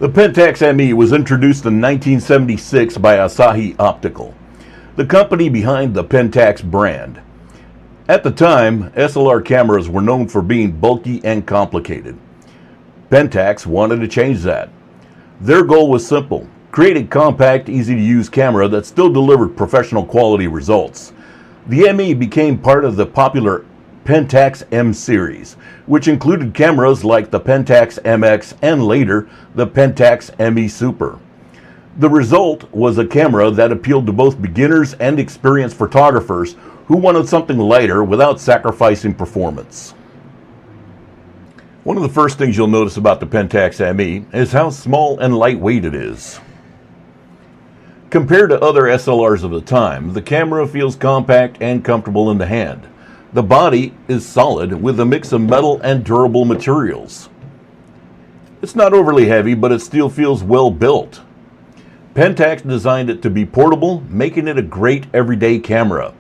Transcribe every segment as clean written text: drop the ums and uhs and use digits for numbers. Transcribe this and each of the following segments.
The Pentax ME was introduced in 1976 by Asahi Optical, the company behind the Pentax brand. At the time, SLR cameras were known for being bulky and complicated. Pentax wanted to change that. Their goal was simple: create a compact, easy-to-use camera that still delivered professional quality results. The ME became part of the popular Pentax M series, which included cameras like the Pentax MX and later the Pentax ME Super. The result was a camera that appealed to both beginners and experienced photographers who wanted something lighter without sacrificing performance. One of the first things you'll notice about the Pentax ME is how small and lightweight it is. Compared to other SLRs of the time, the camera feels compact and comfortable in the hand. The body is solid with a mix of metal and durable materials. It's not overly heavy, but it still feels well built. Pentax designed it to be portable, making it a great everyday camera.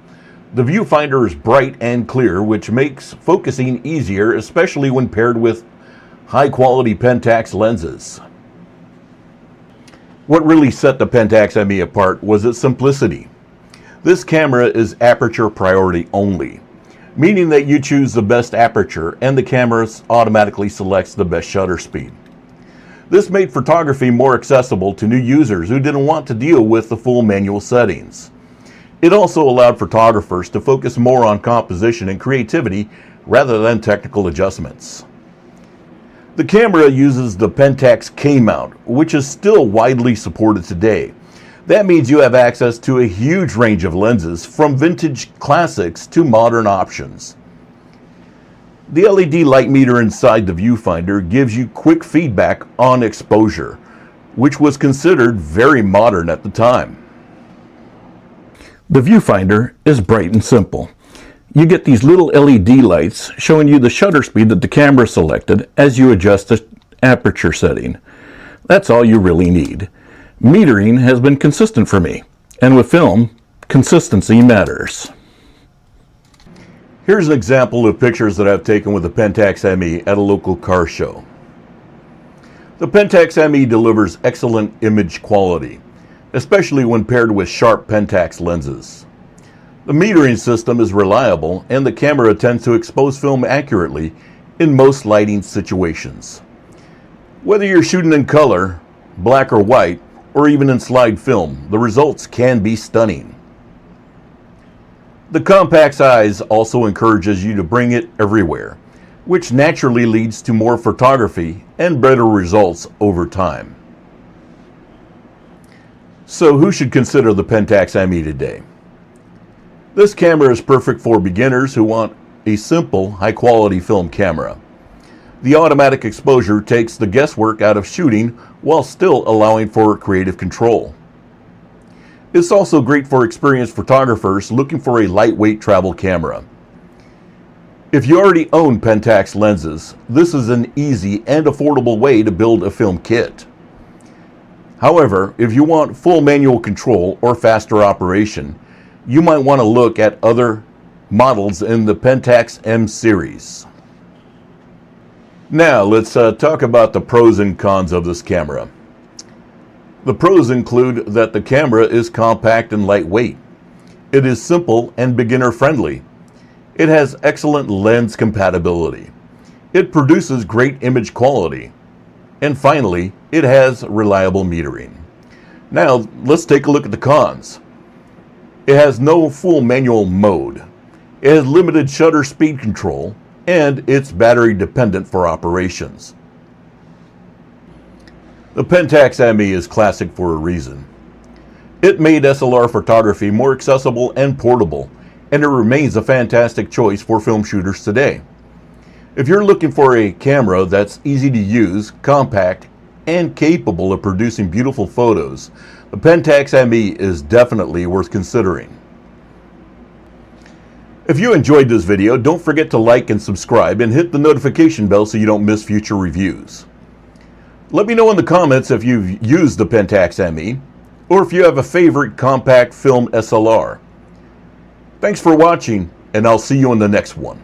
The viewfinder is bright and clear, which makes focusing easier, especially when paired with high-quality Pentax lenses. What really set the Pentax ME apart was its simplicity. This camera is aperture priority only, meaning that you choose the best aperture and the camera automatically selects the best shutter speed. This made photography more accessible to new users who didn't want to deal with the full manual settings. It also allowed photographers to focus more on composition and creativity rather than technical adjustments. The camera uses the Pentax K-mount, which is still widely supported today. That means you have access to a huge range of lenses, from vintage classics to modern options. The LED light meter inside the viewfinder gives you quick feedback on exposure, which was considered very modern at the time. The viewfinder is bright and simple. You get these little LED lights showing you the shutter speed that the camera selected as you adjust the aperture setting. That's all you really need. Metering has been consistent for me, and with film, consistency matters. Here's an example of pictures that I've taken with the Pentax ME at a local car show. The Pentax ME delivers excellent image quality, especially when paired with sharp Pentax lenses. The metering system is reliable, and the camera tends to expose film accurately in most lighting situations. Whether you're shooting in color, black or white, or even in slide film, the results can be stunning. The compact size also encourages you to bring it everywhere, which naturally leads to more photography and better results over time. So who should consider the Pentax ME today? This camera is perfect for beginners who want a simple, high-quality film camera. The automatic exposure takes the guesswork out of shooting while still allowing for creative control. It's also great for experienced photographers looking for a lightweight travel camera. If you already own Pentax lenses, this is an easy and affordable way to build a film kit. However, if you want full manual control or faster operation, you might want to look at other models in the Pentax M series. Now let's talk about the pros and cons of this camera. The pros include that the camera is compact and lightweight. It is simple and beginner friendly. It has excellent lens compatibility. It produces great image quality. And finally, it has reliable metering. Now let's take a look at the cons. It has no full manual mode. It has limited shutter speed control, and it's battery dependent for operations. The Pentax ME is classic for a reason. It made SLR photography more accessible and portable, and it remains a fantastic choice for film shooters today. If you're looking for a camera that's easy to use, compact, and capable of producing beautiful photos, the Pentax ME is definitely worth considering. If you enjoyed this video, don't forget to like and subscribe and hit the notification bell so you don't miss future reviews. Let me know in the comments if you've used the Pentax ME or if you have a favorite compact film SLR. Thanks for watching, and I'll see you in the next one.